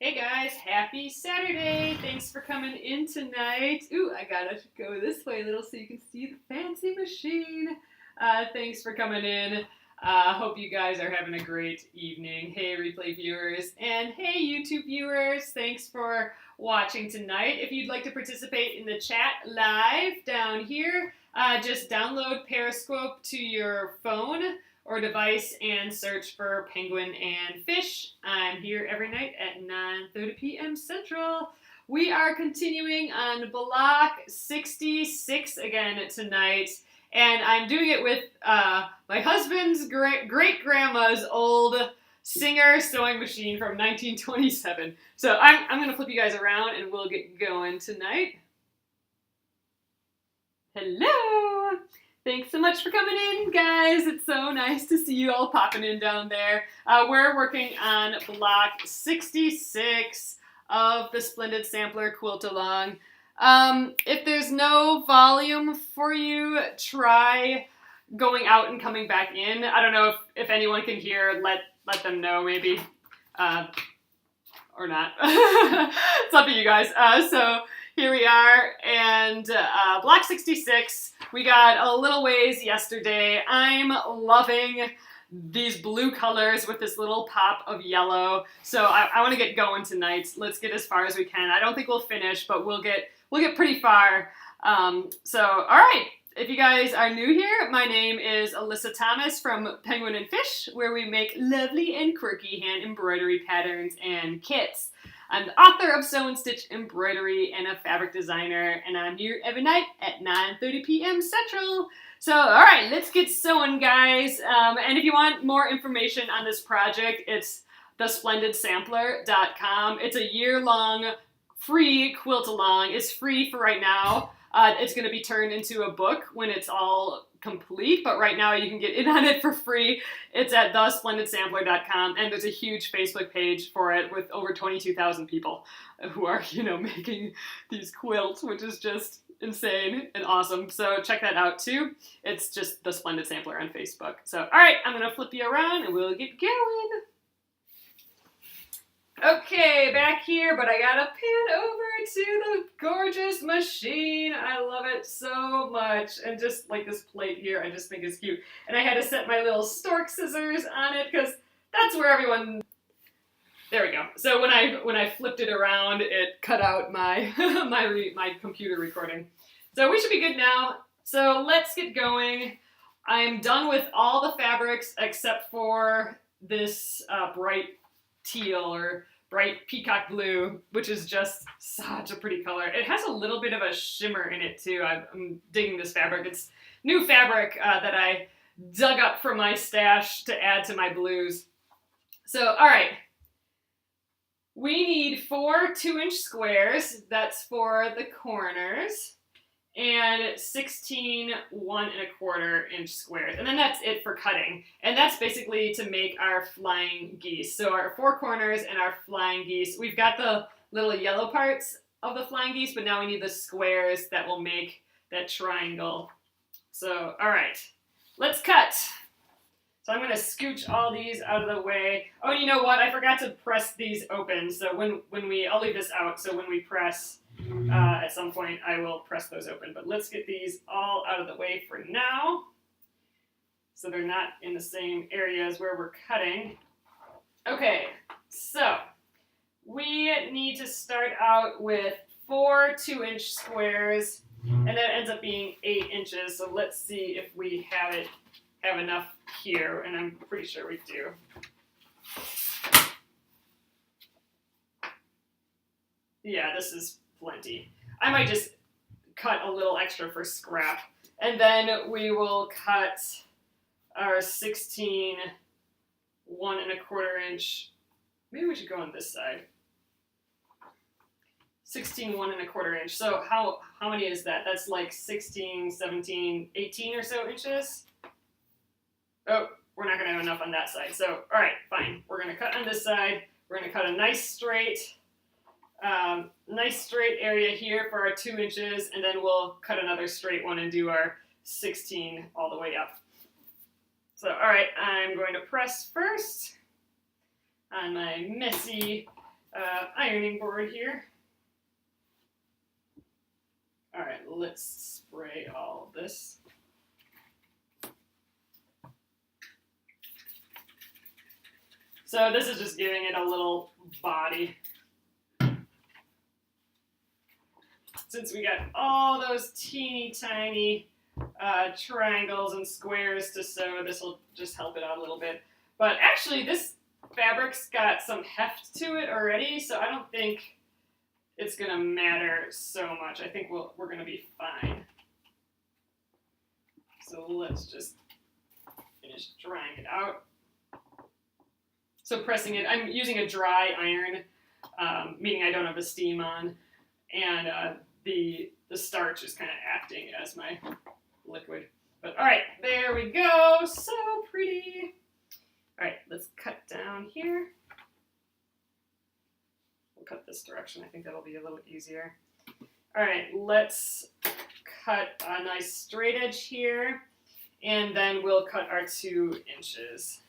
Hey guys, happy Saturday! Thanks for coming in tonight. Ooh, I gotta go this way a little so you can see the fancy machine. Thanks for coming in. Hope you guys are having a great evening. Hey replay viewers and hey YouTube viewers, thanks for watching tonight. If you'd like to participate in the chat live down here, just download Periscope to your phone or device and search for Penguin and Fish. I'm here every night at 9:30 p.m. Central. We are continuing on block 66 again tonight, and I'm doing it with my husband's great-grandma's old Singer sewing machine from 1927. So I'm going to flip you guys around and we'll get going tonight. Hello! Thanks so much for coming in, guys. It's so nice to see you all popping in down there. We're working on block 66 of the Splendid Sampler quilt along. If there's no volume for you, try going out and coming back in. I don't know if anyone can hear, let them know maybe, or not. It's up to you guys. So here we are, and block 66. We got a little ways yesterday. I'm loving these blue colors with this little pop of yellow. So I want to get going tonight. Let's get as far as we can. I don't think we'll finish, but we'll get pretty far. So all right. If you guys are new here, my name is Alyssa Thomas from Penguin and Fish, where we make lovely and quirky hand embroidery patterns and kits. I'm the author of Sew and Stitch Embroidery and a fabric designer, and I'm here every night at 9:30 p.m. Central. So, all right, let's get sewing, guys. And if you want more information on this project, it's thesplendidsampler.com. It's a year-long free quilt-along. It's free for right now. It's going to be turned into a book when it's all complete, but right now you can get in on it for free. It's at thesplendidsampler.com, and there's a huge Facebook page for it with over 22,000 people who are, making these quilts, which is just insane and awesome. So check that out too. It's just The Splendid Sampler on Facebook. So, all right, I'm going to flip you around and we'll get going. Okay, back here, but I gotta pan over to the gorgeous machine. I love it so much. And just like this plate here, I just think is cute. And I had to set my little stork scissors on it because that's where everyone... There we go. So when I flipped it around, it cut out my my computer recording. So we should be good now. So let's get going. I'm done with all the fabrics except for this bright teal or bright peacock blue, which is just such a pretty color. It has a little bit of a shimmer in it too. I'm digging this fabric. It's new fabric that I dug up from my stash to add to my blues. So, all right. We need 4 2-inch squares. That's for the corners. And 16 1¼ inch squares. And then that's it for cutting. And that's basically to make our flying geese. So our 4 corners and our flying geese. We've got the little yellow parts of the flying geese, but now we need the squares that will make that triangle. So, all right, let's cut. So I'm going to scooch all these out of the way. Oh, and you know what? I forgot to press these open. So I'll leave this out. So when we press, at some point, I will press those open. But let's get these all out of the way for now, so they're not in the same areas where we're cutting. Okay, so we need to start out with 4 2-inch squares, and that ends up being 8 inches. So let's see if we have enough here, and I'm pretty sure we do. Yeah, this is plenty. I might just cut a little extra for scrap. And then we will cut our 16 1¼ inch. Maybe we should go on this side. 16 1¼ inch. So how many is that? That's like 16, 17, 18 or so inches. Oh, we're not going to have enough on that side. So, all right, fine. We're going to cut on this side. We're going to cut a nice straight area here for our 2 inches, and then we'll cut another straight one and do our 16 all the way up. So, all right, I'm going to press first on my messy ironing board here. All right, let's spray all of this. So this is just giving it a little body. Since we got all those teeny tiny triangles and squares to sew, this will just help it out a little bit. But actually, this fabric's got some heft to it already, so I don't think it's going to matter so much. I think we're going to be fine. So let's just finish drying it out. So pressing it, I'm using a dry iron, meaning I don't have the steam on, and the starch is kind of acting as my liquid. But all right, there we go, so pretty. All right, let's cut down here. We'll cut this direction, I think that'll be a little easier. All right, let's cut a nice straight edge here, and then we'll cut our 2 inches.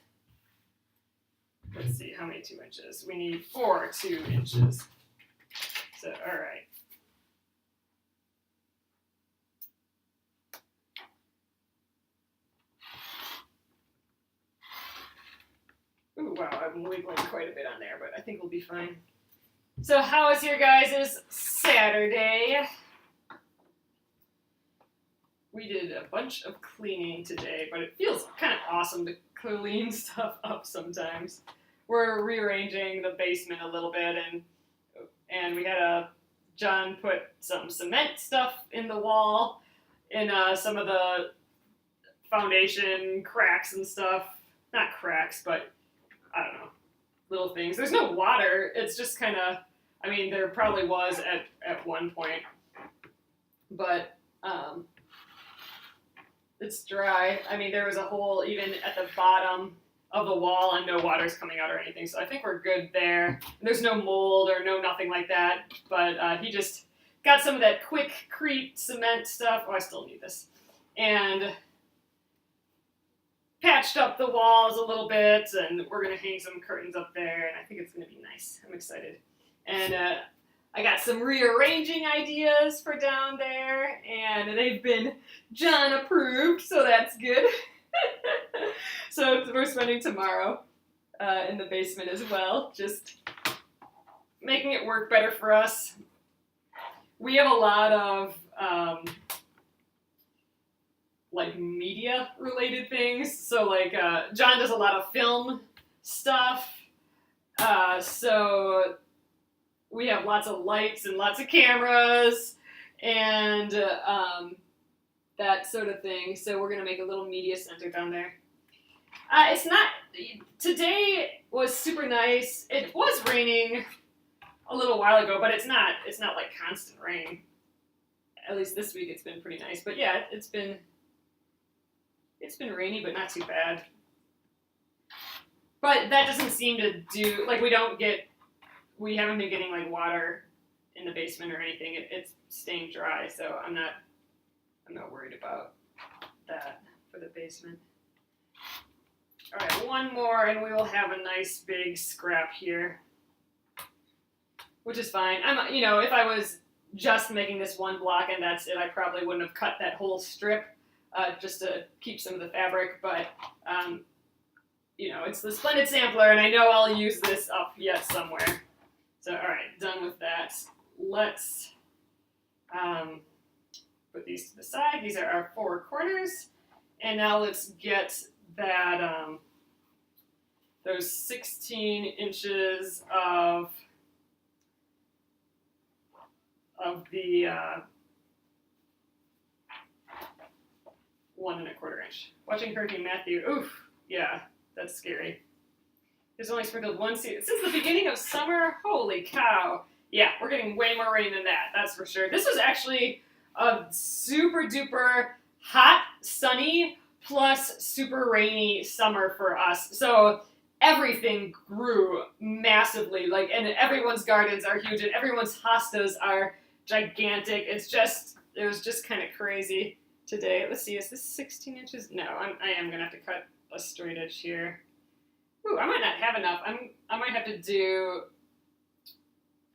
Let's see, how many 2 inches? We need 4 2 inches. So, all right. Ooh, wow, I'm wiggling quite a bit on there, but I think we'll be fine. So how was your guys' Saturday? We did a bunch of cleaning today, but it feels kind of awesome to clean stuff up sometimes. We're rearranging the basement a little bit, and we had John put some cement stuff in the wall, and some of the foundation cracks and stuff. Not cracks, but I don't know, little things. There's no water. It's just kind of, I mean, there probably was at one point, but it's dry. I mean, there was a hole even at the bottom of the wall and no water's coming out or anything, so I think we're good there. And there's no mold or nothing like that, but he just got some of that quick creep cement stuff. Oh, I still need this. And patched up the walls a little bit, and we're going to hang some curtains up there, and I think it's going to be nice. I'm excited. And I got some rearranging ideas for down there, and they've been John approved, so that's good. So we're spending tomorrow in the basement as well, just making it work better for us. We have a lot of like media related things. So like John does a lot of film stuff. So we have lots of lights and lots of cameras and that sort of thing. So we're gonna make a little media center down there. It's not, today was super nice. It was raining a little while ago, but it's not like constant rain. At least this week it's been pretty nice. But yeah, it's been rainy, but not too bad. But that doesn't seem to do, like we haven't been getting like water in the basement or anything. It's staying dry, so I'm not worried about that for the basement. All right, one more and we will have a nice big scrap here, which is fine. If I was just making this one block and that's it, I probably wouldn't have cut that whole strip just to keep some of the fabric, but it's the Splendid Sampler, and I know I'll use this up yet somewhere. So, all right, done with that. Let's put these to the side. These are our 4 corners, and now let's get that those 16 inches of the 1 1/4 inch. Watching Hurricane Matthew. Oof, yeah, that's scary. There's only sprinkled one seed since the beginning of summer. Holy cow! Yeah, we're getting way more rain than that. That's for sure. This was actually a super duper hot, sunny, plus super rainy summer for us. So everything grew massively. And everyone's gardens are huge, and everyone's hostas are gigantic. It was just kind of crazy today. Let's see, is this 16 inches? No, I am gonna have to cut a straight edge here. Ooh, I might not have enough. I might have to do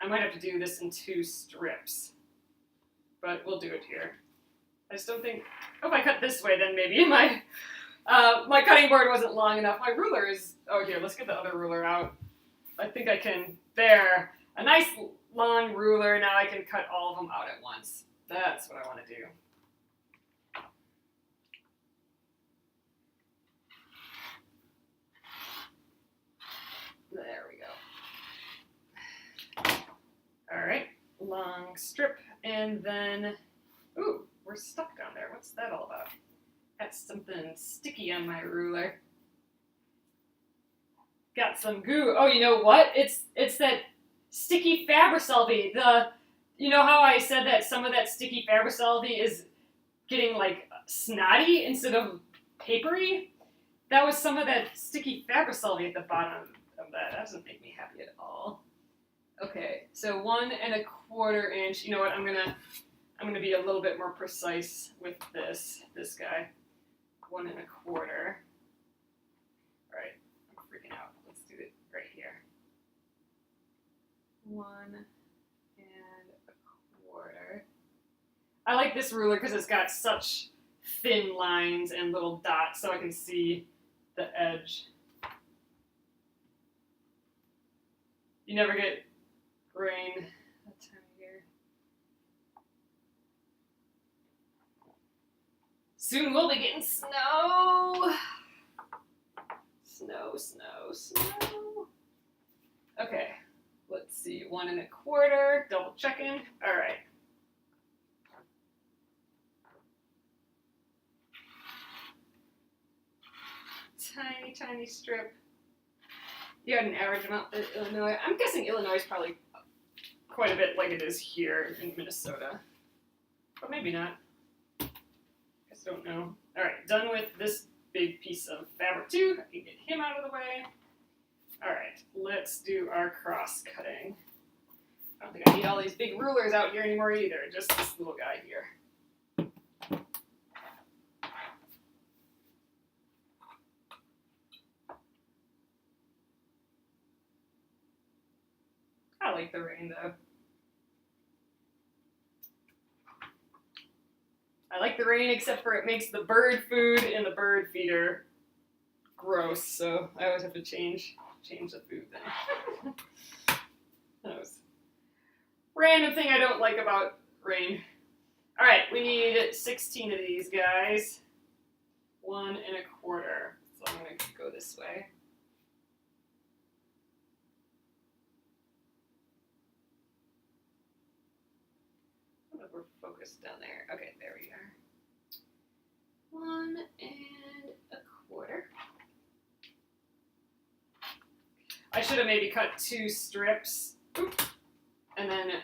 I might have to do this in 2 strips, but we'll do it here. I just don't think, oh, if I cut this way, then maybe my my cutting board wasn't long enough. My ruler is, oh, here, let's get the other ruler out. I think I can, there, a nice long ruler. Now I can cut all of them out at once. That's what I want to do. There we go. All right, long strip, and then, ooh, we're stuck down there. What's that all about? That's something sticky on my ruler. Got some goo. Oh, you know what? It's that sticky Fabricelli. You know how I said that some of that sticky Fabricelli is getting like snotty instead of papery? That was some of that sticky Fabricelli at the bottom of that. That doesn't make me happy at all. Okay, so 1 1/4 inch. You know what? I'm gonna be a little bit more precise with this guy. 1 1/4. All right, I'm freaking out. Let's do it right here. 1 1/4. I like this ruler because it's got such thin lines and little dots, so I can see the edge. You never get rain that time of year. Soon we'll be getting snow. Snow, snow, snow. Okay, let's see. 1 1/4, double checking. All right. Tiny, tiny strip. You had an average amount in Illinois. I'm guessing Illinois is probably quite a bit like it is here in Minnesota. But maybe not. Guess I don't know. Alright, done with this big piece of fabric too. I can get him out of the way. Alright, let's do our cross cutting. I don't think I need all these big rulers out here anymore either. Just this little guy here. I like the rain though. I like the rain except for it makes the bird food in the bird feeder gross, so I always have to change the food then. That was a random thing I don't like about rain. Alright, we need 16 of these guys. 1 1/4. So I'm going to go this way. We're focused down there. Okay, there we are. 1 1/4. I should have maybe cut 2 strips. Oop, and then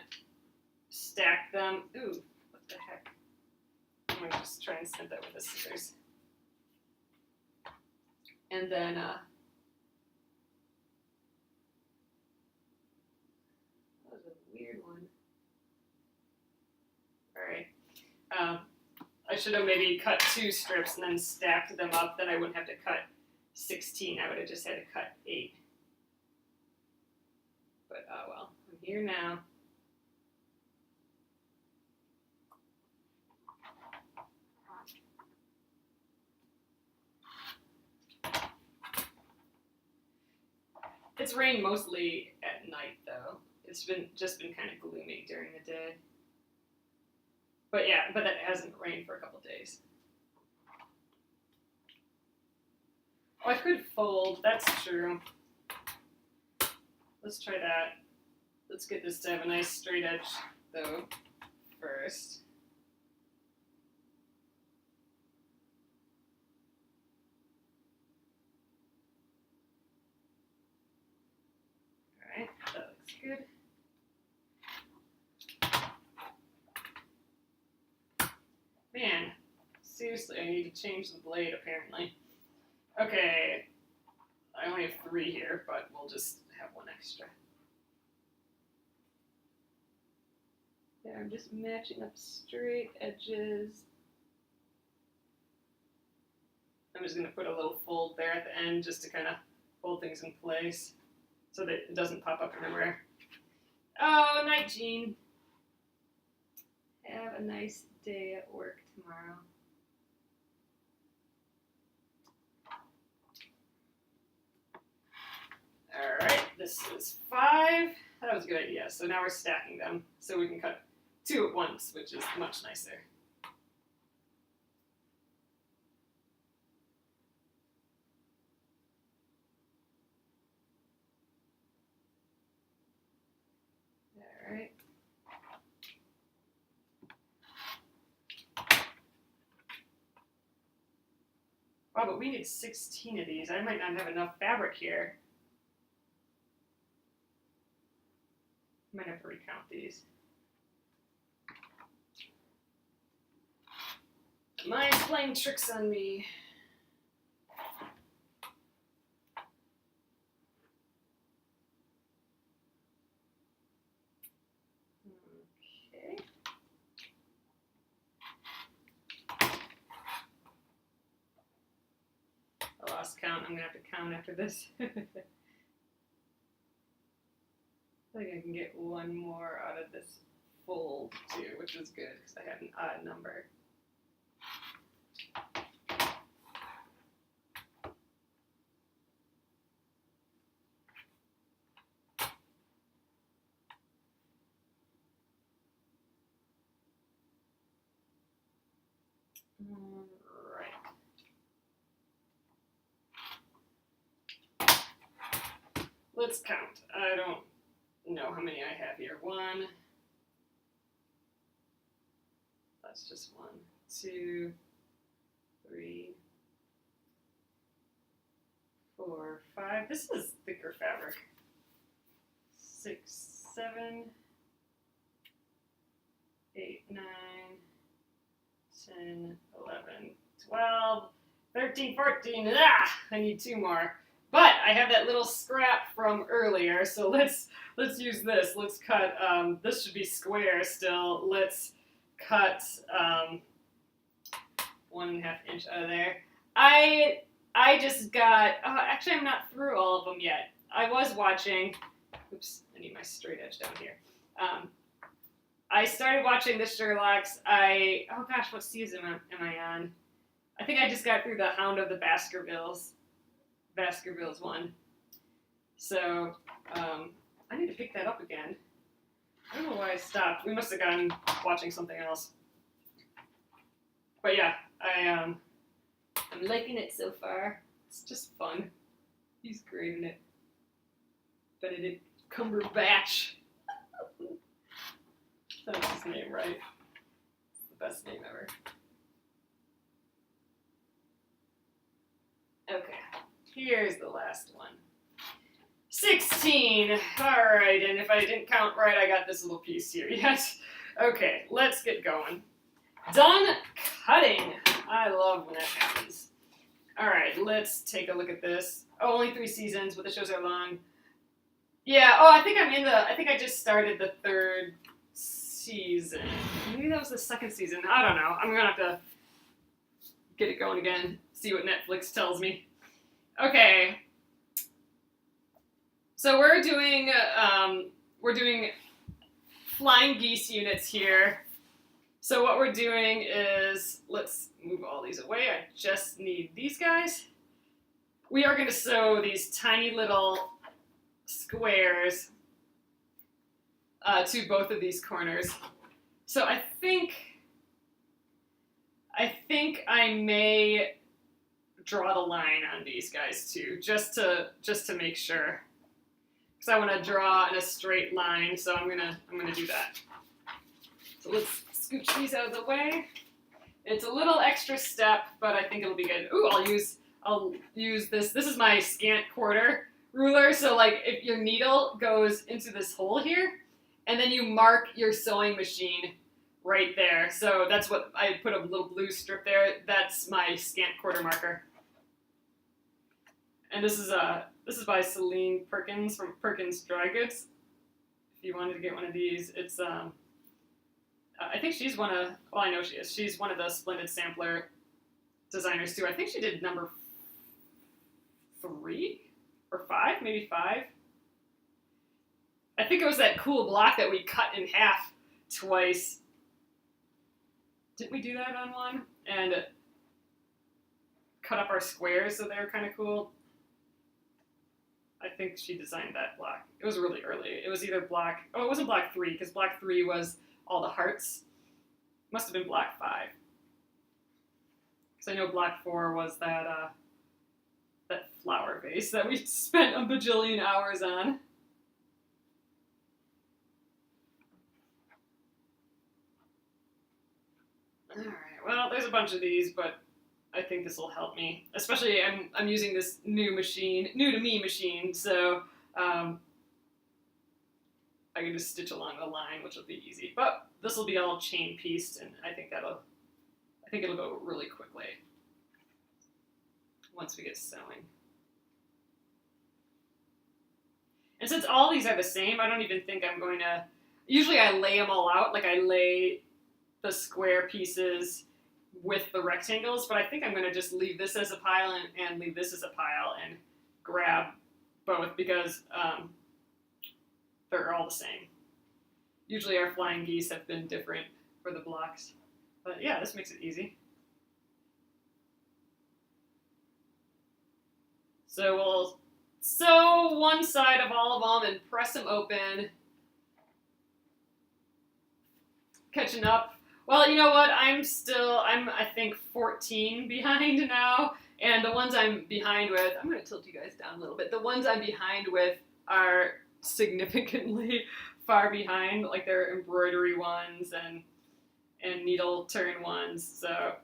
stack them. Ooh, what the heck? I'm going to just try and snip that with the scissors. And then, that was a weird one. Alright. I should have maybe cut 2 strips and then stacked them up. Then I wouldn't have to cut 16. I would have just had to cut 8. But, oh well. I'm here now. It's rained mostly at night, though. It's just been kind of gloomy during the day. But yeah, but that hasn't rained for a couple days. Oh, I could fold. That's true. Let's try that. Let's get this to have a nice straight edge, though, first. Alright, that looks good. Man, seriously, I need to change the blade, apparently. Okay, I only have 3 here, but we'll just have 1 extra. There, I'm just matching up straight edges. I'm just going to put a little fold there at the end just to kind of hold things in place so that it doesn't pop up everywhere. Oh, night, Jean. Have a nice day at work tomorrow. All right, this is 5. That was a good idea. So now we're stacking them so we can cut 2 at once, which is much nicer. All right. Wow, but we need 16 of these. I might not have enough fabric here. Might have to recount these. Mine's playing tricks on me. Okay. I lost count. I'm gonna have to count after this. I think I can get one more out of this fold too, which is good because I had an odd number. All right. Let's count. I don't know how many I have here. 1. That's just 1, 2, 3, 4, 5. This is thicker fabric. 6, 7, 8, 9, 10, 11, 12, 13, 14. Ah, I need 2 more. But I have that little scrap from earlier, so let's use this. Let's cut, this should be square still. Let's cut 1.5 inch out of there. I just got, actually I'm not through all of them yet. I was watching, oops, I need my straight edge down here. I started watching the Sherlocks. Oh gosh, what season am I on? I think I just got through the Hound of the Baskervilles 1. So, I need to pick that up again. I don't know why I stopped. We must have gone watching something else. But yeah, I'm liking it so far. It's just fun. He's great in it. Benedict Cumberbatch. That's his name, right? It's the best name ever. Okay, here's the last one. 16. All right, and if I didn't count right, I got this little piece here. Yes. Okay, let's get going. Done cutting. I love when that happens. All right, let's take a look at this. Oh, only 3 seasons, but the shows are long. Yeah. Oh, I think I just started the 3rd season. Maybe that was the 2nd season. I don't know. I'm gonna have to get it going again. See what Netflix tells me. Okay. So we're doing flying geese units here. So what we're doing is, let's move all these away. I just need these guys. We are going to sew these tiny little squares to both of these corners. So I think I may draw the line on these guys too, just to make sure. Because I want to draw in a straight line, so I'm gonna do that. So let's scooch these out of the way. It's a little extra step, but I think it'll be good. Ooh, I'll use this. This is my scant quarter ruler. So like, if your needle goes into this hole here, and then you mark your sewing machine right there. So that's what I put a little blue strip there. That's my scant quarter marker. And this is by Celine Perkins from Perkins Dry Goods. If you wanted to get one of these, it's I think she's one of, well, I know she is. She's one of the Splendid Sampler designers too. I think she did number 3 or 5, maybe 5. I think it was that cool block that we cut in half twice. Didn't we do that on one? And cut up our squares so they were kind of cool. I think she designed that block. It was really early. It was either block, oh, it wasn't block 3, because block 3 was all the hearts. Must have been block 5. Because I know block 4 was that that flower vase that we spent a bajillion hours on. Alright, well, there's a bunch of these, but I think this will help me. Especially, I'm using this new to me machine, so I can just stitch along the line, which will be easy. But this will be all chain pieced, and I think it'll go really quickly once we get sewing. And since all these are the same, I don't even think I'm going to. Usually, I lay them all out, like I lay the square pieces with the rectangles, but I think I'm going to just leave this as a pile and leave this as a pile and grab both because they're all the same. Usually our flying geese have been different for the blocks, but yeah, this makes it easy. So we'll sew one side of all of them and press them open. Catching up. Well, you know what? I'm I think 14 behind now, and the ones I'm behind with, I'm going to tilt you guys down a little bit. The ones I'm behind with are significantly far behind, like they're embroidery ones and needle turn ones, so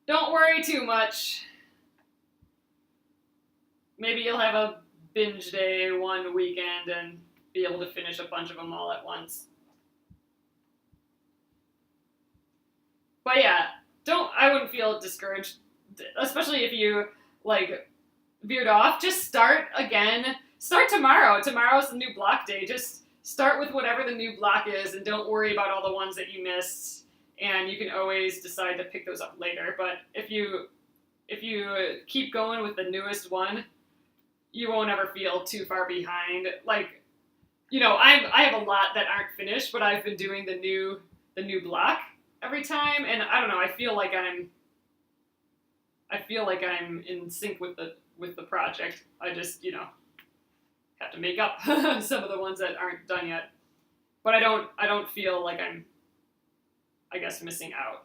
don't worry too much. Maybe you'll have a binge day one weekend and be able to finish a bunch of them all at once. But yeah, I wouldn't feel discouraged, especially if you, like, veered off. Just start again. Start tomorrow. Tomorrow's the new block day. Just start with whatever the new block is and don't worry about all the ones that you missed. And you can always decide to pick those up later. But if you keep going with the newest one, you won't ever feel too far behind. Like, you know, I have a lot that aren't finished, but I've been doing the new block every time, and I don't know, I feel like I'm in sync with the project. I just, you know, have to make up some of the ones that aren't done yet. But I don't feel like I'm, I guess, missing out.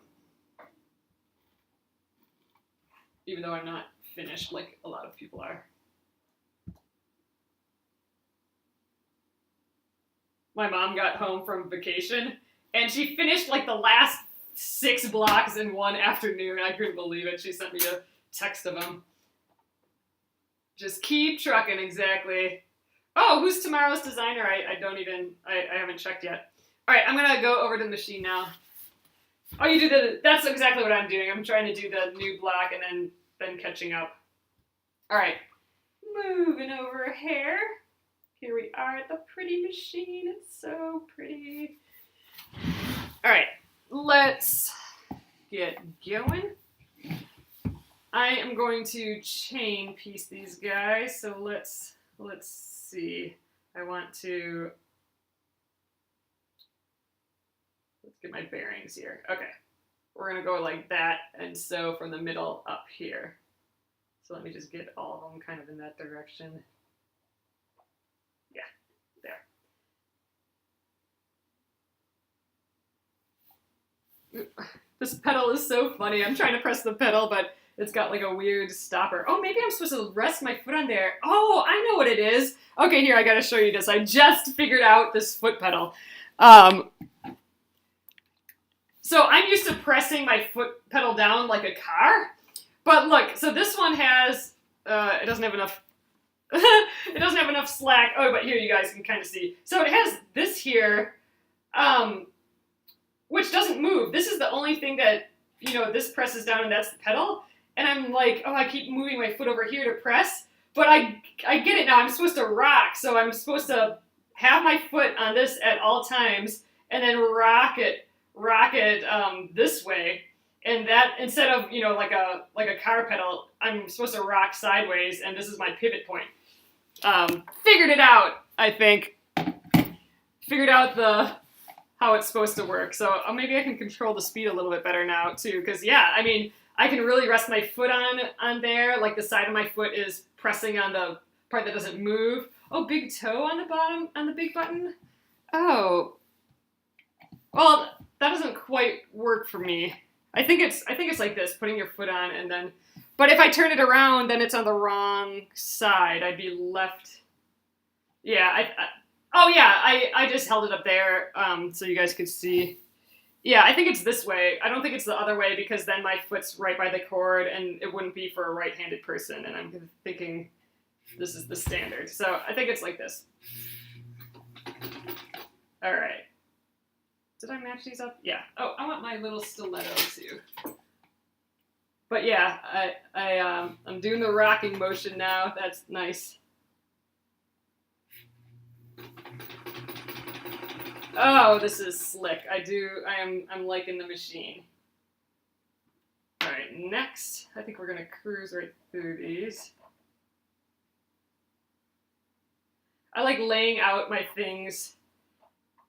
Even though I'm not finished like a lot of people are. My mom got home from vacation and she finished like the last 6 blocks in one afternoon. I couldn't believe it. She sent me a text of them. Just keep trucking, exactly. Oh, who's tomorrow's designer? I haven't checked yet. All right, I'm gonna go over to the machine now. Oh, you do that's exactly what I'm doing. I'm trying to do the new block and then catching up. All right, moving over here. Here we are at the pretty machine. It's so pretty. All right, let's get going. I am going to chain piece these guys. So let's see. Let's get my bearings here. Okay, we're gonna go like that and sew from the middle up here. So let me just get all of them kind of in that direction. Yeah, there. This pedal is so funny. I'm trying to press the pedal, but it's got like a weird stopper. Oh, maybe I'm supposed to rest my foot on there. Oh, I know what it is. Okay, here, I gotta show you this. I just figured out this foot pedal. So I'm used to pressing my foot pedal down like a car, but look, so this one has, it doesn't have enough, it doesn't have enough slack. Oh, but here you guys can kind of see. So it has this here, which doesn't move. This is the only thing that, you know, this presses down and that's the pedal. And I'm like, oh, I keep moving my foot over here to press, but I get it now. I'm supposed to rock, so I'm supposed to have my foot on this at all times and then rock it this way. And that, instead of, you know, like a car pedal, I'm supposed to rock sideways, and this is my pivot point. Figured it out, I think. figured out how it's supposed to work. So maybe I can control the speed a little bit better now too. Because yeah, I mean, I can really rest my foot on there. Like the side of my foot is pressing on the part that doesn't move. Oh, big toe on the bottom, on the big button. Oh, well, that doesn't quite work for me. I think it's like this, putting your foot on and then, but if I turn it around, then it's on the wrong side. I'd be left. Yeah, I just held it up there so you guys could see. Yeah, I think it's this way. I don't think it's the other way because then my foot's right by the cord and it wouldn't be for a right-handed person. And I'm thinking this is the standard. So I think it's like this. All right. Did I match these up? Yeah. Oh, I want my little stiletto too. But yeah, I'm doing the rocking motion now. That's nice. Oh, this is slick. I'm liking the machine. All right, next, I think we're gonna cruise right through these. I like laying out my things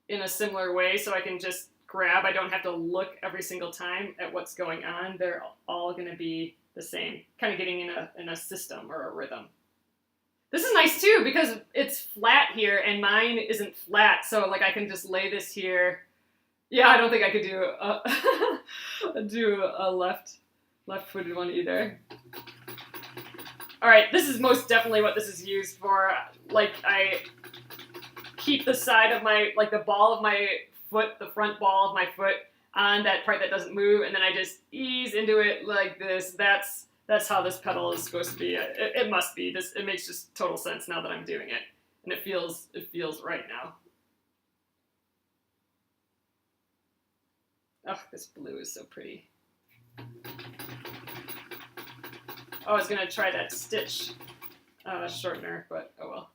in a similar way so I can just grab. I don't have to look every single time at what's going on. They're all gonna be the same, kind of getting in a system or a rhythm. This is nice too because it's flat here and mine isn't flat, so like I can just lay this here. Yeah, I don't think I could do a left-footed one either. All right, this is most definitely what this is used for. Like I keep the side of my, like the ball of my foot, the front ball of my foot on that part that doesn't move, and then I just ease into it like this. That's how this pedal is supposed to be. It must be. It makes just total sense now that I'm doing it. And it feels right now. Oh, this blue is so pretty. Oh, I was gonna try that stitch shortener, but oh well.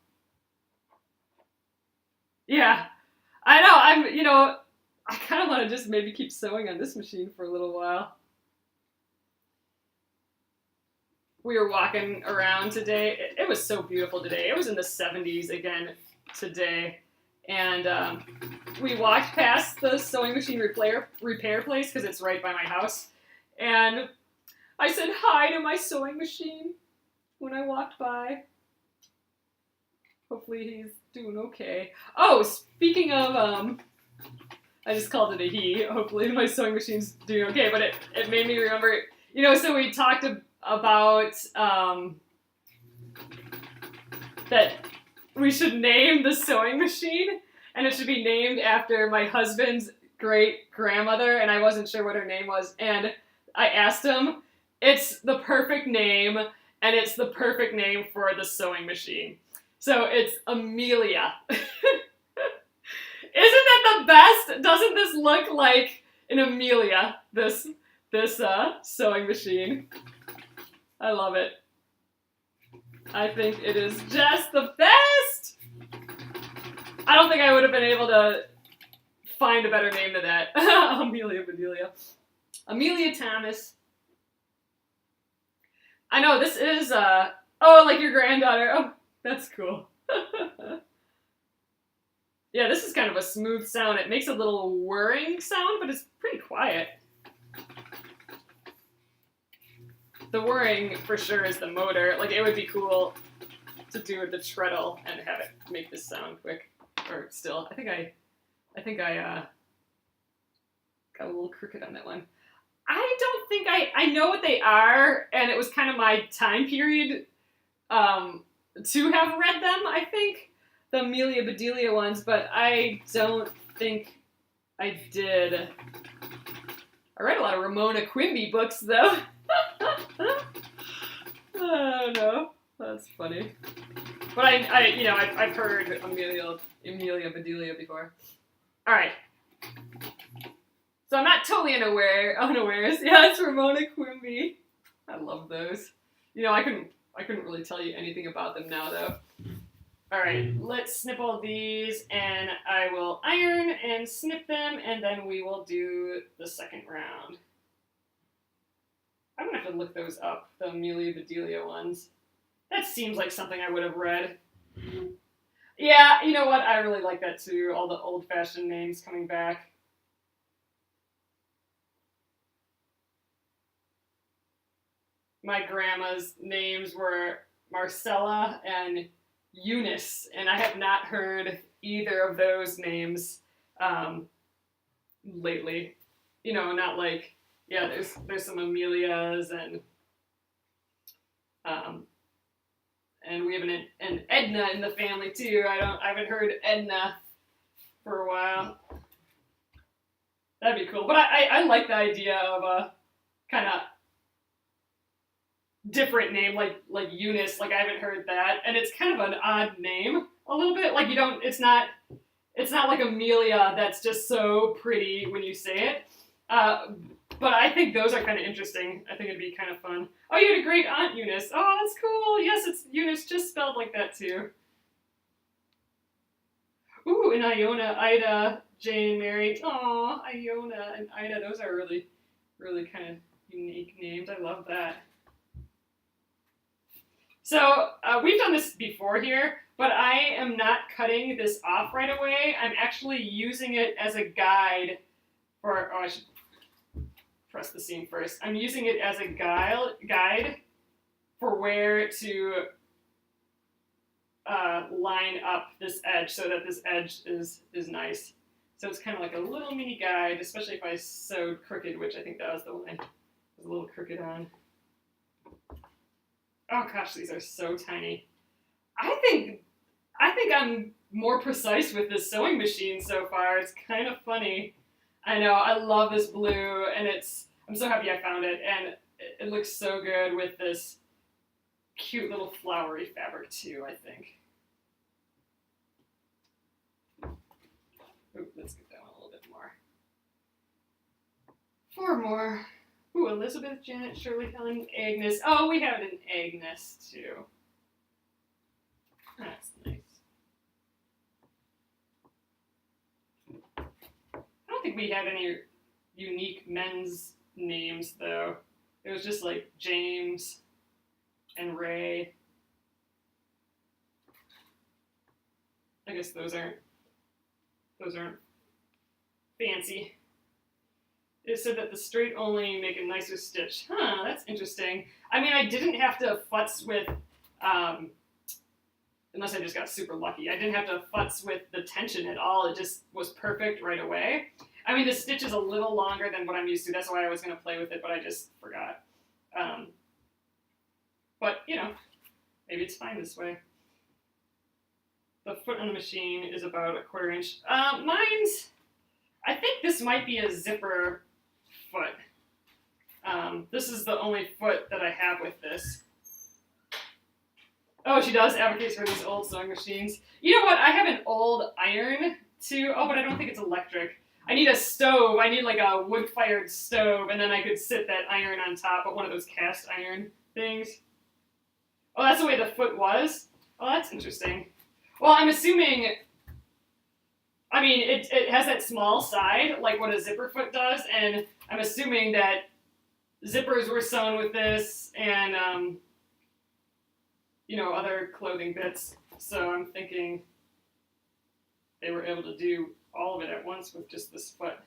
Yeah, I know, I kind of want to just maybe keep sewing on this machine for a little while. We were walking around today. It was so beautiful today. It was in the 70s again today. And we walked past the sewing machine repair place because it's right by my house. And I said hi to my sewing machine when I walked by. Hopefully he's doing okay. Oh, speaking of, I just called it a he. Hopefully my sewing machine's doing okay. But it made me remember, so we talked about that we should name the sewing machine, and it should be named after my husband's great-grandmother, and I wasn't sure what her name was, and I asked him. It's the perfect name, and it's the perfect name for the sewing machine. So it's Amelia. Isn't that the best? Doesn't this look like an Amelia, this sewing machine? I love it. I think it is just the best! I don't think I would have been able to find a better name than that. Amelia Bedelia. Alyssa Thomas. I know, this is, oh, like your granddaughter. Oh, that's cool. Yeah, this is kind of a smooth sound. It makes a little whirring sound, but it's pretty quiet. The whirring, for sure, is the motor. Like, it would be cool to do the treadle and have it make this sound quick. Or still, I think I got a little crooked on that one. I don't think I know what they are, and it was kind of my time period to have read them, I think. The Amelia Bedelia ones, but I don't think I did. I read a lot of Ramona Quimby books, though. Oh no, that's funny. But I've heard Amelia Bedelia before. All right. So I'm not totally unawares. Yeah, it's Ramona Quimby. I love those. I couldn't really tell you anything about them now, though. All right, let's snip all these, and I will iron and snip them, and then we will do the second round. I'm gonna have to look those up, the Amelia Bedelia ones. That seems like something I would have read. Yeah, you know what? I really like that too. All the old-fashioned names coming back. My grandma's names were Marcella and Eunice, and I have not heard either of those names um, lately. You know, not like, yeah, there's some Amelias um, and we have an Edna in the family too. I haven't heard Edna for a while. That'd be cool. But I like the idea of a kind of different name like Eunice. Like I haven't heard that, and it's kind of an odd name a little bit. Like you don't. It's not like Amelia that's just so pretty when you say it. Uh, but I think those are kind of interesting. I think it'd be kind of fun. Oh, you had a great aunt Eunice. Oh, that's cool. Yes, it's Eunice, just spelled like that too. Ooh, and Iona, Ida, Jane, Mary. Aw, Iona and Ida. Those are really, really kind of unique names. I love that. So we've done this before here, but I am not cutting this off right away. I'm actually using it as a guide for, oh, I should press the seam first. I'm using it as a guide for where to line up this edge so that this edge is nice. So it's kind of like a little mini guide, especially if I sewed crooked, which I think that was the one I was a little crooked on. Oh gosh, these are so tiny. I think I'm more precise with this sewing machine so far. It's kind of funny. I know, I love this blue, and I'm so happy I found it, and it looks so good with this cute little flowery fabric too, I think. Ooh, let's get that one a little bit more. 4 more. Ooh, Elizabeth, Janet, Shirley, Helen, Agnes. Oh, we have an Agnes too. That's nice. I don't think we had any unique men's names though. It was just like James and Ray. I guess those aren't fancy. It said that the straight only make a nicer stitch. Huh, that's interesting. I mean, I didn't have to futz with, unless I just got super lucky. I didn't have to futz with the tension at all. It just was perfect right away. I mean, the stitch is a little longer than what I'm used to. That's why I was going to play with it, but I just forgot. But, you know, maybe it's fine this way. The foot on the machine is about 1/4 inch. Mine's, I think this might be a zipper foot. This is the only foot that I have with this. Oh, she does advocate for these old sewing machines. You know what? I have an old iron too. Oh, but I don't think it's electric. I need a stove. I need like a wood-fired stove, and then I could sit that iron on top of one of those cast iron things. Oh, that's the way the foot was? Oh, that's interesting. Well, I'm assuming, I mean, it has that small side, like what a zipper foot does, and I'm assuming that zippers were sewn with this, and, you know, other clothing bits. So I'm thinking they were able to do all of it at once with just this foot,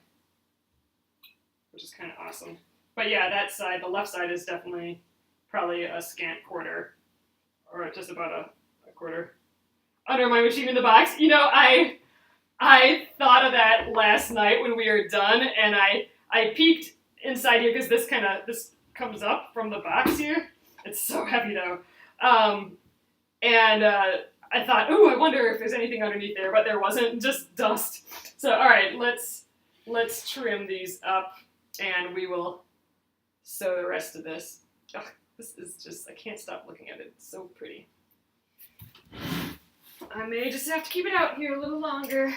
which is kind of awesome. But yeah, that side, the left side, is definitely probably a scant 1/4, or just about a 1/4. Under my machine in the box. You know, I thought of that last night when we were done, and I peeked inside here because this comes up from the box here. It's so heavy though. I thought, ooh, I wonder if there's anything underneath there, but there wasn't, just dust. So all right, let's trim these up, and we will sew the rest of this. Ugh, this is just, I can't stop looking at it. It's so pretty. I may just have to keep it out here a little longer.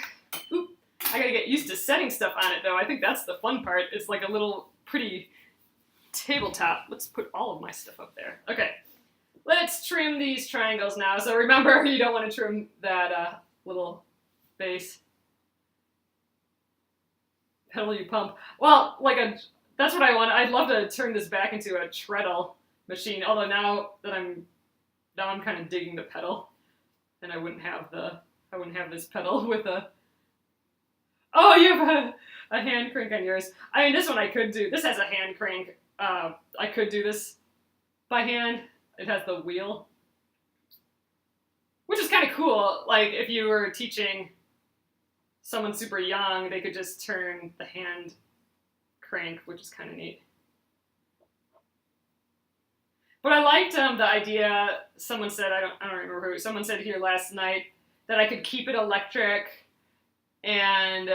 Oop. I gotta get used to setting stuff on it though. I think that's the fun part. It's like a little pretty tabletop. Let's put all of my stuff up there. Okay, let's trim these triangles now. So remember, you don't want to trim that little base. Pedal you pump. Well, that's what I want. I'd love to turn this back into a treadle machine. Although now I'm kind of digging the pedal, and I wouldn't have the I wouldn't have this pedal with a... Oh, you have a hand crank on yours. I mean, this one I could do. This has a hand crank. I could do this by hand. It has the wheel, which is kind of cool. Like, if you were teaching someone super young, they could just turn the hand crank, which is kind of neat. But I liked the idea, someone said, I don't remember who, someone said here last night that I could keep it electric, and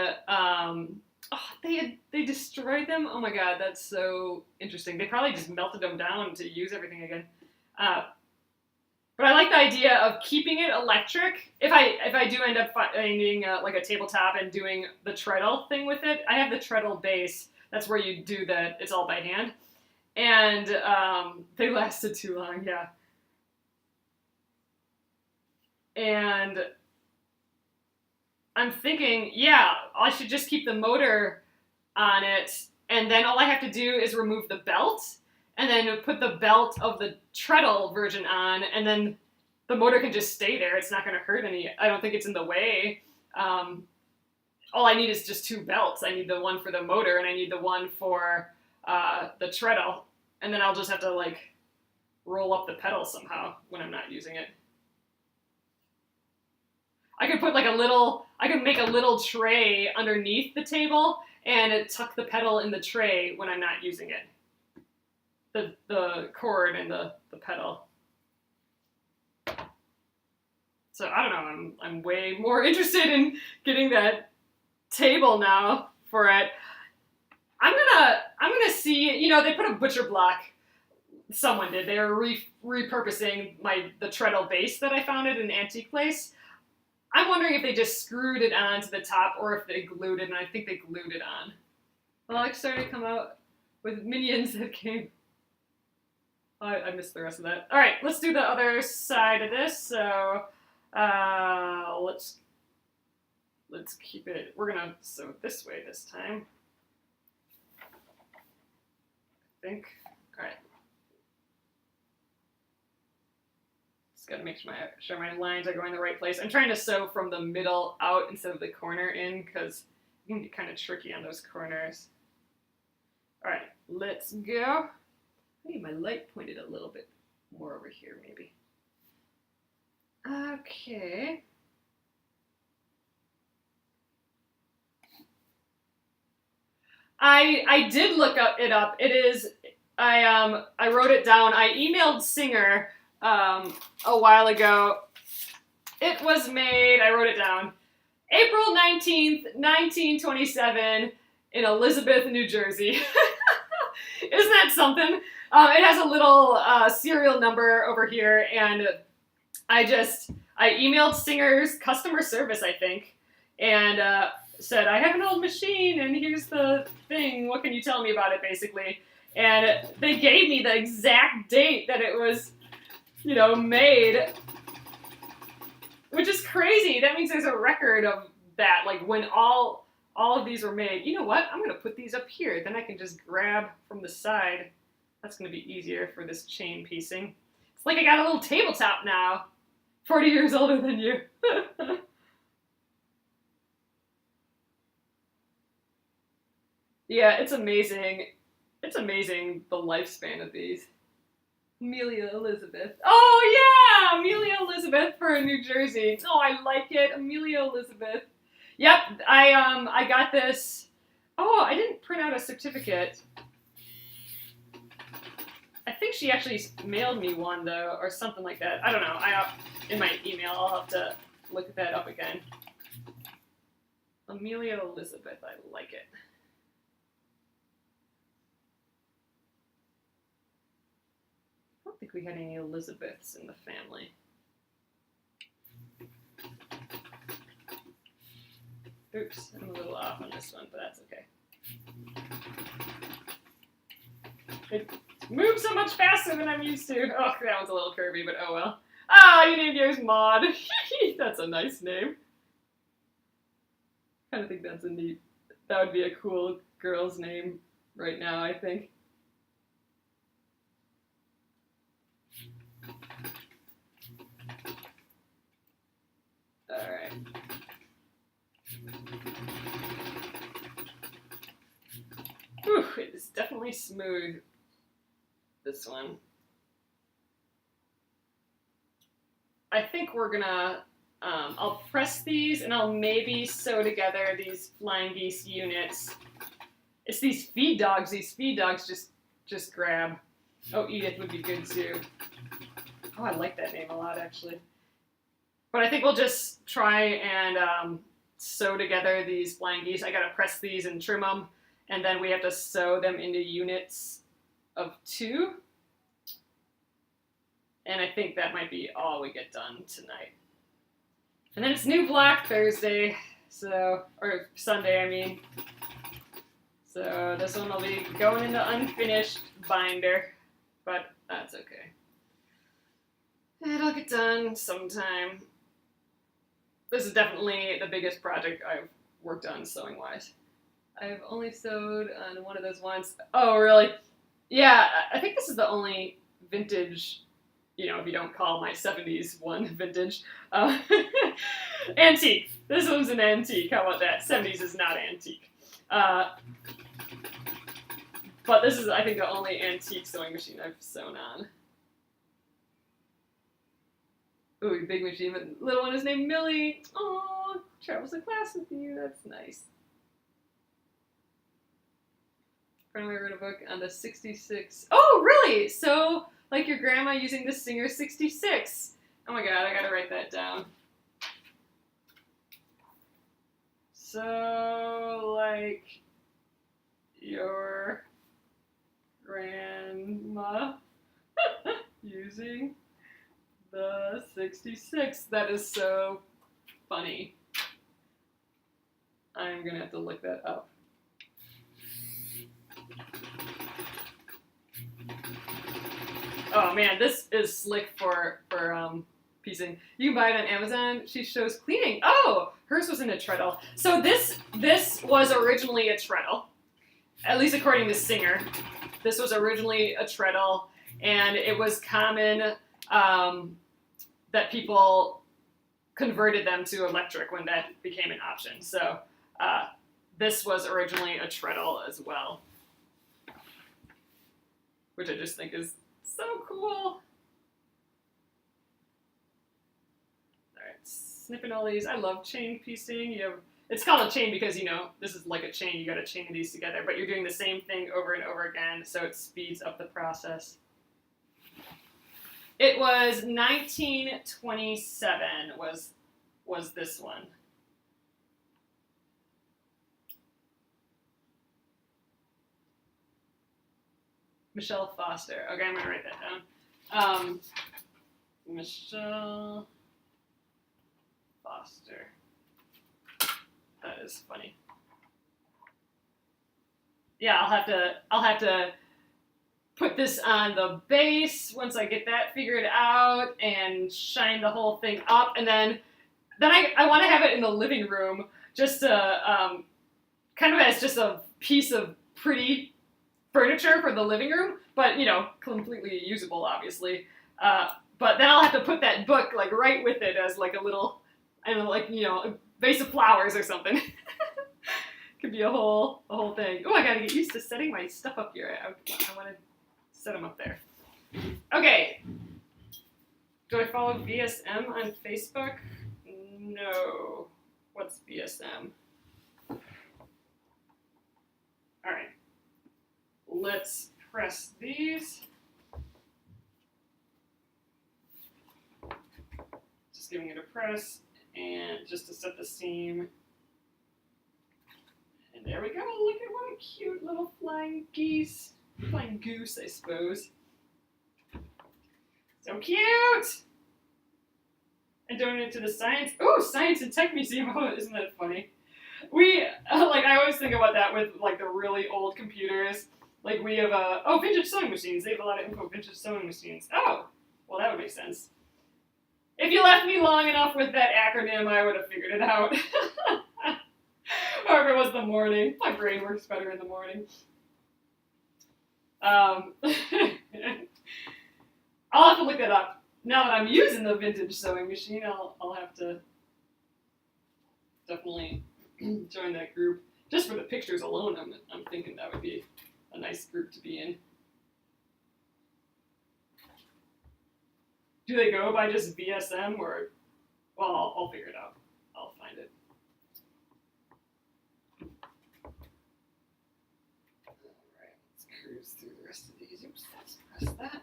they destroyed them. Oh my god, that's so interesting. They probably just melted them down to use everything again. But I like the idea of keeping it electric. If I do end up finding like a tabletop and doing the treadle thing with it, I have the treadle base. That's where you do that. It's all by hand. And they lasted too long, yeah. And I'm thinking, yeah, I should just keep the motor on it, and then all I have to do is remove the belt, and then put the belt of the treadle version on, and then the motor can just stay there. It's not going to hurt any. I don't think it's in the way. All I need is just two belts. I need the one for the motor, and I need the one for the treadle, and then I'll just have to like roll up the pedal somehow when I'm not using it. I could put like I could make a little tray underneath the table and tuck the pedal in the tray when I'm not using it. The cord and the pedal. So I don't know, I'm way more interested in getting that table now for it. I'm gonna see, you know, they put a butcher block. Someone did. They were repurposing the treadle base that I found at an antique place. I'm wondering if they just screwed it onto the top or if they glued it, and I think they glued it on. Well, I started to come out with minions that came. Oh, I missed the rest of that. All right, let's do the other side of this. So let's keep it. We're gonna sew it this way this time. I think. All right. Got to make sure my lines are going the right place. I'm trying to sew from the middle out instead of the corner in because it can be kind of tricky on those corners. All right, let's go. I need my light pointed a little bit more over here, maybe. Okay. I did look it up. It is I wrote it down. I emailed Singer a while ago. It was made, I wrote it down, April 19th, 1927 in Elizabeth, New Jersey. Isn't that something? It has a little serial number over here, and I emailed Singer's customer service, I think, and said, I have an old machine, and here's the thing, what can you tell me about it, basically? And they gave me the exact date that it was, you know, made, which is crazy. That means there's a record of that, like when all of these were made. You know what? I'm going to put these up here. Then I can just grab from the side. That's going to be easier for this chain piecing. It's like I got a little tabletop now. 40 years older than you. Yeah, it's amazing. It's amazing the lifespan of these. Amelia Elizabeth. Oh yeah, Amelia Elizabeth for New Jersey. Oh, I like it, Amelia Elizabeth. Yep, I got this. Oh, I didn't print out a certificate. I think she actually mailed me one though, or something like that. I don't know. In my email, I'll have to look that up again. Amelia Elizabeth, I like it. I don't think we had any Elizabeths in the family. Oops, I'm a little off on this one, but that's okay. It moves so much faster than I'm used to. Oh, that was a little curvy, but oh well. Ah, you named yours Maud. That's a nice name. I kind of think that's a neat, that would be a cool girl's name right now, I think. Alright. definitely smooth, this one. I think we're gonna, I'll press these and I'll maybe sew together these flying geese units. It's these feed dogs. These feed dogs just grab. Oh, Edith would be good too. Oh, I like that name a lot, actually. But I think we'll just try and sew together these flying geese. I gotta press these and trim them, and then we have to sew them into units of 2. And I think that might be all we get done tonight. And then it's New Block Thursday, so, or Sunday, I mean. So this one will be going into unfinished binder, but that's okay. It'll get done sometime. This is definitely the biggest project I've worked on sewing-wise. I've only sewed on one of those once. Oh, really? Yeah, I think this is the only vintage, you know, if you don't call my 70s one vintage. Antique. This one's an antique. How about that? 70s is not antique. But this is, I think, the only antique sewing machine I've sewn on. Ooh, big machine, but the little one is named Millie. Aww, travels to class with you. That's nice. A friend of mine wrote a book on the 66. Oh, really? So, like your grandma using the Singer 66. Oh my god, I gotta write that down. So, like your grandma using the 66. That is so funny. I'm gonna have to look that up. Oh man, this is slick for piecing. You can buy it on Amazon. She shows cleaning. Oh, hers was in a treadle. So this was originally a treadle, at least according to Singer. This was originally a treadle, and it was common that people converted them to electric when that became an option. So this was originally a treadle as well, which I just think is so cool. All right, snipping all these. I love chain piecing. It's called a chain because, you know, this is like a chain. You got to chain these together, but you're doing the same thing over and over again, so it speeds up the process. It was 1927 was this one. Michelle Foster. Okay, I'm gonna write that down. Michelle Foster. That is funny. Yeah, I'll have to put this on the base once I get that figured out and shine the whole thing up, and then I want to have it in the living room just to kind of as just a piece of pretty furniture for the living room, but, you know, completely usable, obviously. But then I'll have to put that book like right with it as like a little, I don't know, like, you know, a vase of flowers or something. Could be a whole thing. Oh, I gotta get used to setting my stuff up here. I want to set them up there. Okay. Do I follow VSM on Facebook? No. What's VSM? All right. Let's press these. Just giving it a press, and just to set the seam. And there we go. Look at what a cute little flying geese. Flying goose, I suppose. So cute! And donated to the Science and Tech Museum. Oh, isn't that funny? We, I always think about that with, like, the really old computers. Like, we have, vintage sewing machines. They have a lot of info, vintage sewing machines. Oh, well, that would make sense. If you left me long enough with that acronym, I would have figured it out. Or if it was the morning. My brain works better in the morning. I'll have to look that up. Now that I'm using the vintage sewing machine, I'll have to definitely join that group. Just for the pictures alone, I'm thinking that would be a a nice group to be in. Do they go by just VSM or, well, I'll figure it out. I'll find it. All right, let's cruise through the rest of these. Oops, let's press that.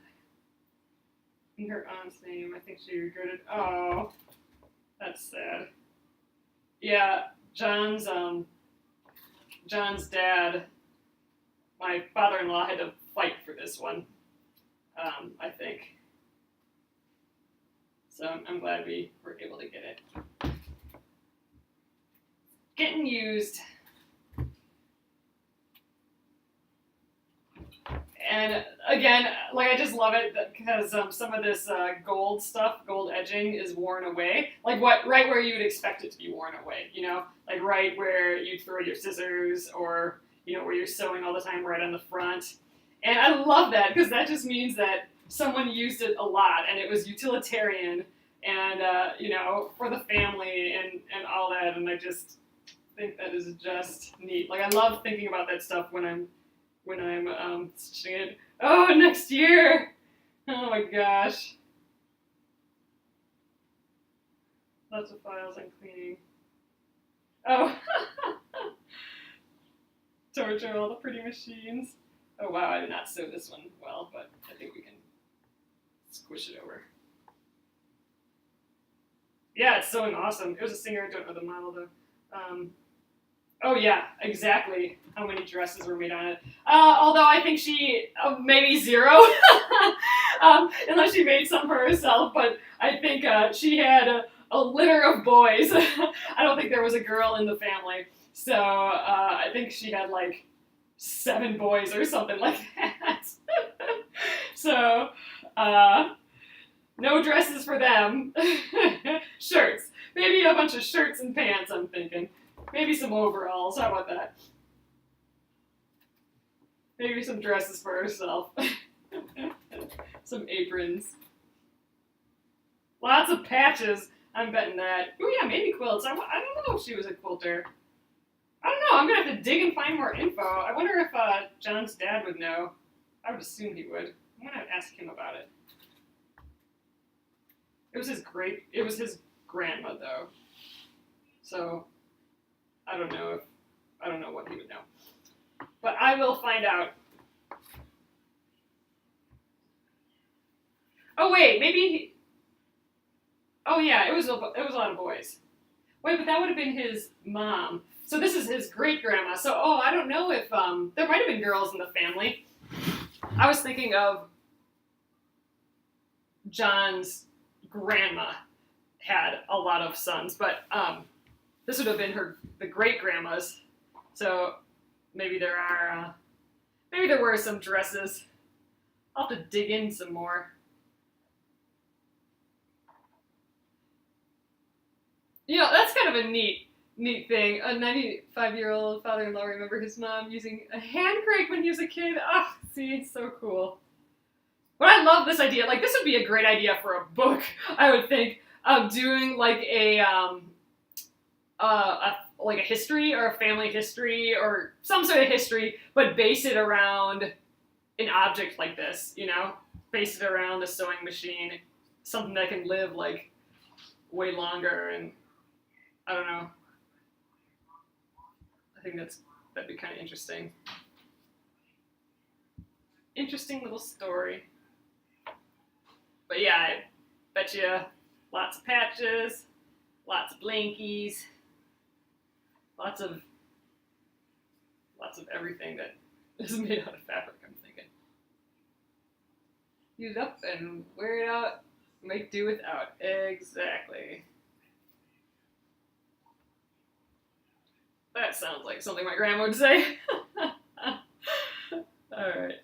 And her aunt's name, I think she regretted. Oh, that's sad. Yeah, John's dad, my father-in-law had to fight for this one, I think. So I'm glad we were able to get it. Getting used. And again, like I just love it because some of this gold stuff, gold edging is worn away. Like right where you would expect it to be worn away, you know? Like right where you throw your scissors or, you know, where you're sewing all the time right on the front. And I love that because that just means that someone used it a lot and it was utilitarian and, you know, for the family and all that. And I just think that is just neat. Like I love thinking about that stuff when I'm stitching it. Oh, next year! Oh my gosh. Lots of files I'm cleaning. Oh. Torture all the pretty machines. Oh wow, I did not sew this one well, but I think we can squish it over. Yeah, it's sewing awesome. It was a singer, I don't know the model though. Oh yeah, exactly how many dresses were made on it. Although I think she, maybe 0, unless she made some for herself, but I think she had a litter of boys. I don't think there was a girl in the family. So I think she had like 7 boys or something like that. So no dresses for them. Shirts. Maybe a bunch of shirts and pants, I'm thinking. Maybe some overalls, how about that? Maybe some dresses for herself. Some aprons. Lots of patches, I'm betting that. Oh yeah, maybe quilts. I don't know if she was a quilter. I don't know, I'm going to have to dig and find more info. I wonder if John's dad would know. I would assume he would. I'm going to ask him about it. It was his grandma though. So I don't know what he would know. But I will find out. Oh wait, maybe oh yeah, it was a lot of boys. Wait, but that would have been his mom. So this is his great-grandma. So I don't know if there might have been girls in the family. I was thinking of John's grandma had a lot of sons, but this would have been the great-grandma's. So maybe there were some dresses. I'll have to dig in some more. You know, that's kind of a neat thing. A 95-year-old father-in-law remembered his mom using a hand crank when he was a kid. Ah, see, it's so cool. But I love this idea. Like, this would be a great idea for a book, I would think, of doing like a history or a family history or some sort of history, but base it around an object like this, you know? Base it around the sewing machine, something that can live like way longer, and I don't know. I think that'd be kind of interesting. Interesting little story. But yeah, I bet you lots of patches, lots of blankies, lots of everything that is made out of fabric, I'm thinking. Use it up and wear it out, make do without. Exactly. That sounds like something my grandma would say. Alright.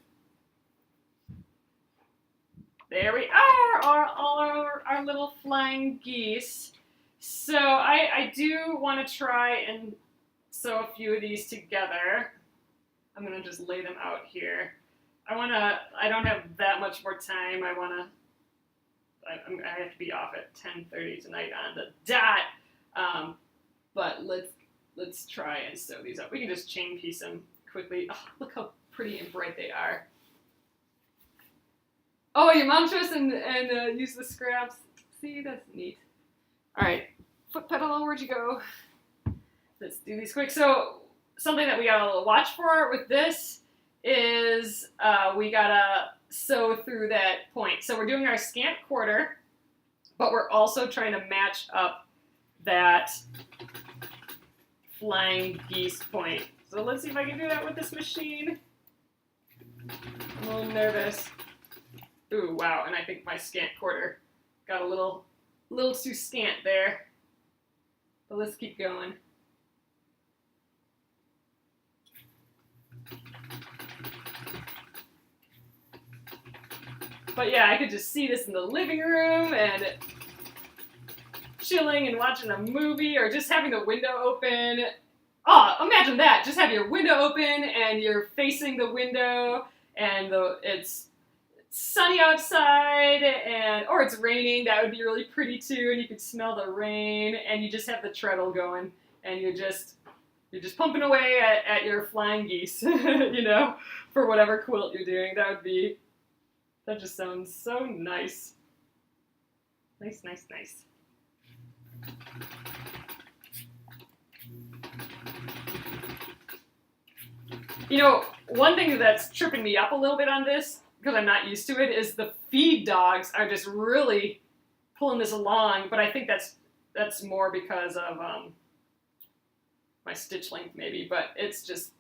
There we are, our little flying geese. So I do want to try and sew a few of these together. I'm going to just lay them out here. I don't have that much more time. I have to be off at 10:30 tonight on the dot. But let's try and sew these up. We can just chain piece them quickly. Oh, look how pretty pretty and bright they are. Oh, your mom chose and use the scraps. See, that's neat. All right, foot pedal, where'd you go? Let's do these quick. So something that we gotta watch for with this is we gotta sew through that point. So we're doing our scant quarter, but we're also trying to match up that flying geese point. So let's see if I can do that with this machine. I'm a little nervous. Ooh, wow, and I think my scant quarter got a little too scant there. But let's keep going. But yeah, I could just see this in the living room and chilling and watching a movie or just having the window open. Oh, imagine that. Just have your window open and you're facing the window and it's sunny outside or it's raining. That would be really pretty too, and you could smell the rain and you just have the treadle going and you're just pumping away at your flying geese, you know, for whatever quilt you're doing. That just sounds so nice. Nice, nice, nice. You know, one thing that's tripping me up a little bit on this, because I'm not used to it, is the feed dogs are just really pulling this along, but I think that's more because of my stitch length maybe, but it's just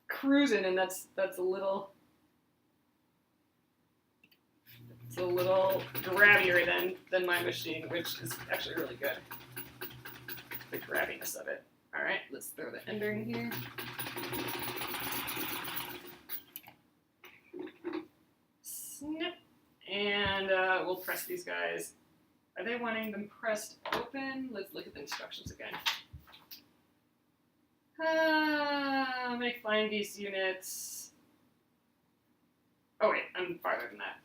cruising, and that's a little grabbier than my machine, which is actually really good. The grabbiness of it. All right, let's throw the ender in here. Snip. And we'll press these guys. Are they wanting them pressed open? Let's look at the instructions again. Make flying geese units. Oh wait, I'm farther than that.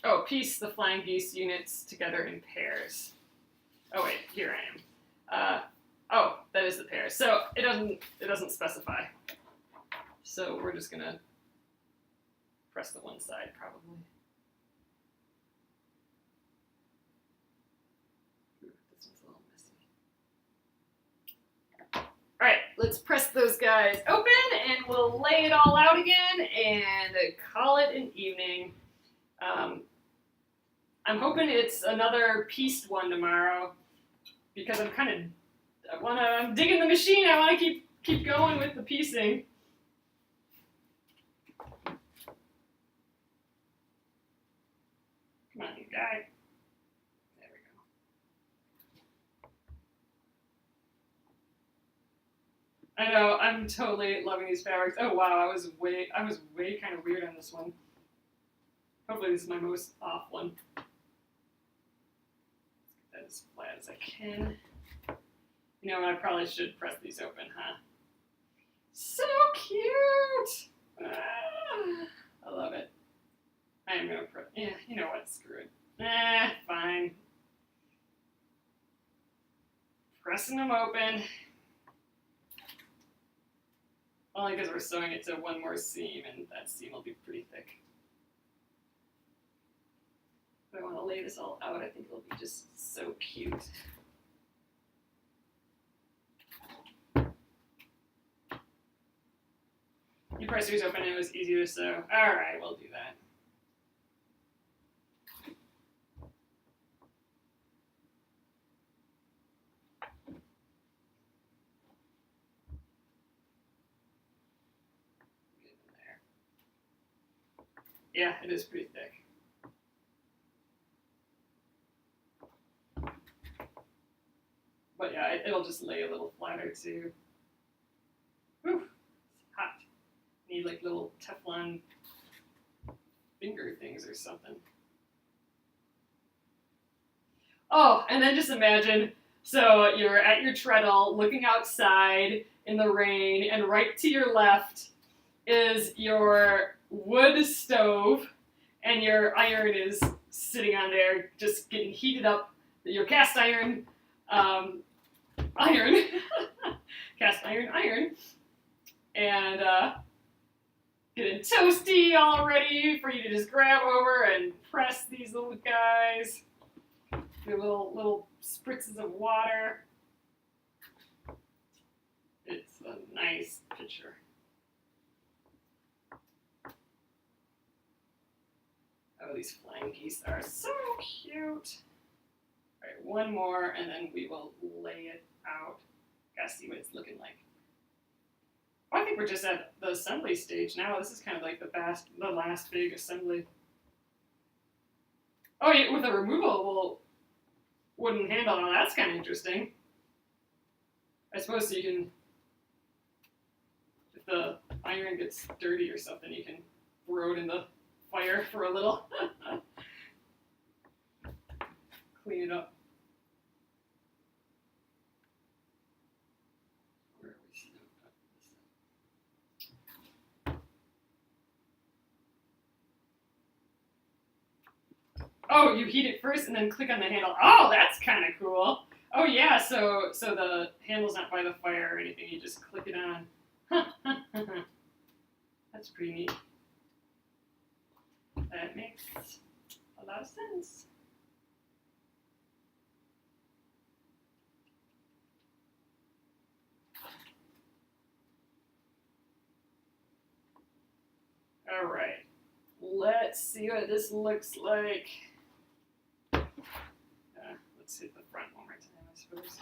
Oh, piece the flying geese units together in pairs. Oh wait, here I am. Oh, that is the pair. So it doesn't specify. So we're just gonna press the one side probably. Ooh, this one's a little messy. All right, let's press those guys open and we'll lay it all out again and call it an evening. I'm hoping it's another pieced one tomorrow because I'm digging the machine. I want to keep going with the piecing. Come on, you guy. There we go. I know, I'm totally loving these fabrics. Oh wow, I was way kind of weird on this one. Hopefully this is my most off one. Let's get that as flat as I can. You know, I probably should press these open, huh? So cute! I love it. I am gonna press, yeah, you know what, screw it. Fine. Pressing them open. Only because we're sewing it to one more seam, and that seam will be pretty thick. If I want to lay this all out, I think it'll be just so cute. You press yours open and it was easy to sew. All right, we'll do that. Yeah, it is pretty thick. But yeah, it'll just lay a little flatter too. Whew, it's hot. Need like little Teflon finger things or something. Oh, and then just imagine, so you're at your treadle looking outside in the rain, and right to your left is your wood stove, and your iron is sitting on there just getting heated up. Your cast iron, cast iron, and getting toasty all ready for you to just grab over and press these little guys. Do little spritzes of water. It's a nice picture. Oh, these flying geese are so cute. All right, one more, and then we will lay it out. Gotta see what it's looking like. Oh, I think we're just at the assembly stage now. This is kind of like the last big assembly. Oh, yeah, with a removable wooden handle. Now that's kind of interesting. I suppose so you can, if the iron gets dirty or something, you can throw it in the fire for a little. Clean it up. Where are we? Oh, you heat it first and then click on the handle. Oh, that's kind of cool. Oh yeah, so the handle's not by the fire or anything. You just click it on. That's pretty neat. That makes a lot of sense. All right, let's see what this looks like. Let's hit the front one more time, I suppose.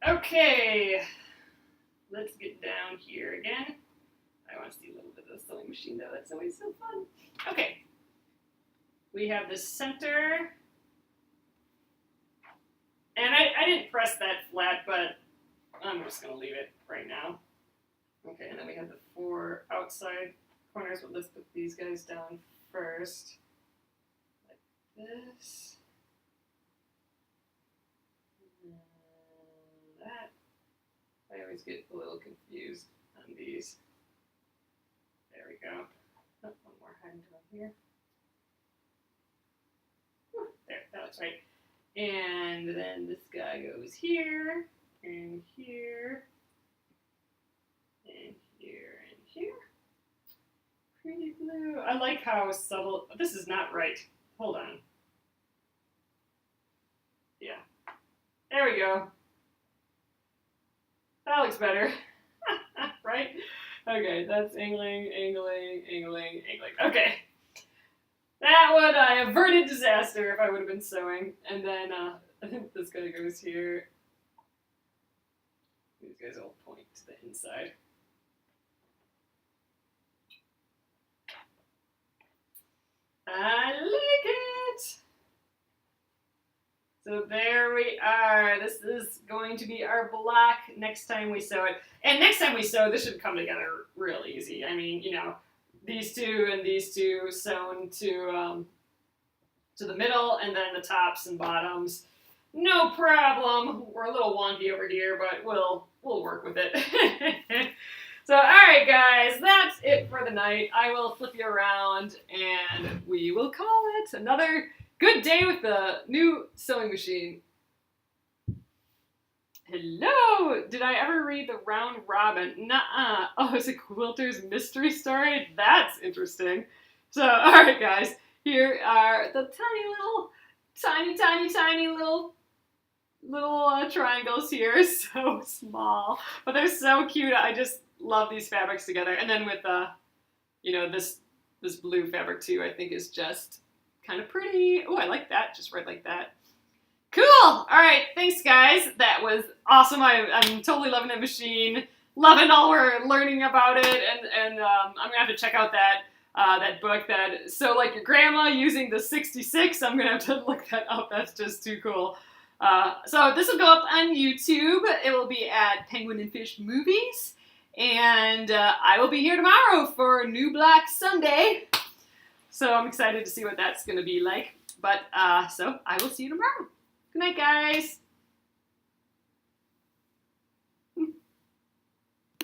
Okay, let's get down here again. I want to see a little bit of the sewing machine though, that's always so fun. Okay, we have the center. And I didn't press that flat, but I'm just going to leave it right now. Okay, and then we have the 4 outside corners, but let's put these guys down first. Like this. And that. I always get a little confused on these. There we go. Oh, one more hiding down here. Whew, there, that looks right. And then this guy goes here, and here, and here, and here. Pretty blue. I like how subtle. This is not right. Hold on. Yeah. There we go. That looks better. Right? Okay, that's angling, angling, angling, angling. Okay. That would averted disaster if I would have been sewing. And then I think this guy goes here. These guys all point to the inside. I like it! So there we are. This is going to be our block next time we sew it. And next time we sew, this should come together real easy. I mean, you know, these two and these two sewn to the middle, and then the tops and bottoms. No problem. We're a little wonky over here, but we'll work with it. So, all right, guys, that's it for the night. I will flip you around, and we will call it another good day with the new sewing machine. Hello! Did I ever read The Round Robin? Nuh-uh. Oh, it's a quilter's mystery story? That's interesting. So, all right, guys. Here are the tiny little triangles here. So small. But they're so cute. I just love these fabrics together. And then with, you know, this blue fabric, too, I think is just kind of pretty. Oh, I like that. Just right like that. Cool! All right, thanks guys. That was awesome. I'm totally loving the machine. Loving all we're learning about it, and I'm gonna have to check out that book that Sew Like Your Grandma using the 66. I'm gonna have to look that up. That's just too cool. So this will go up on YouTube. It will be at Penguin and Fish Movies, and I will be here tomorrow for New Black Sunday. So I'm excited to see what that's gonna be like. But so I will see you tomorrow. Good night, guys.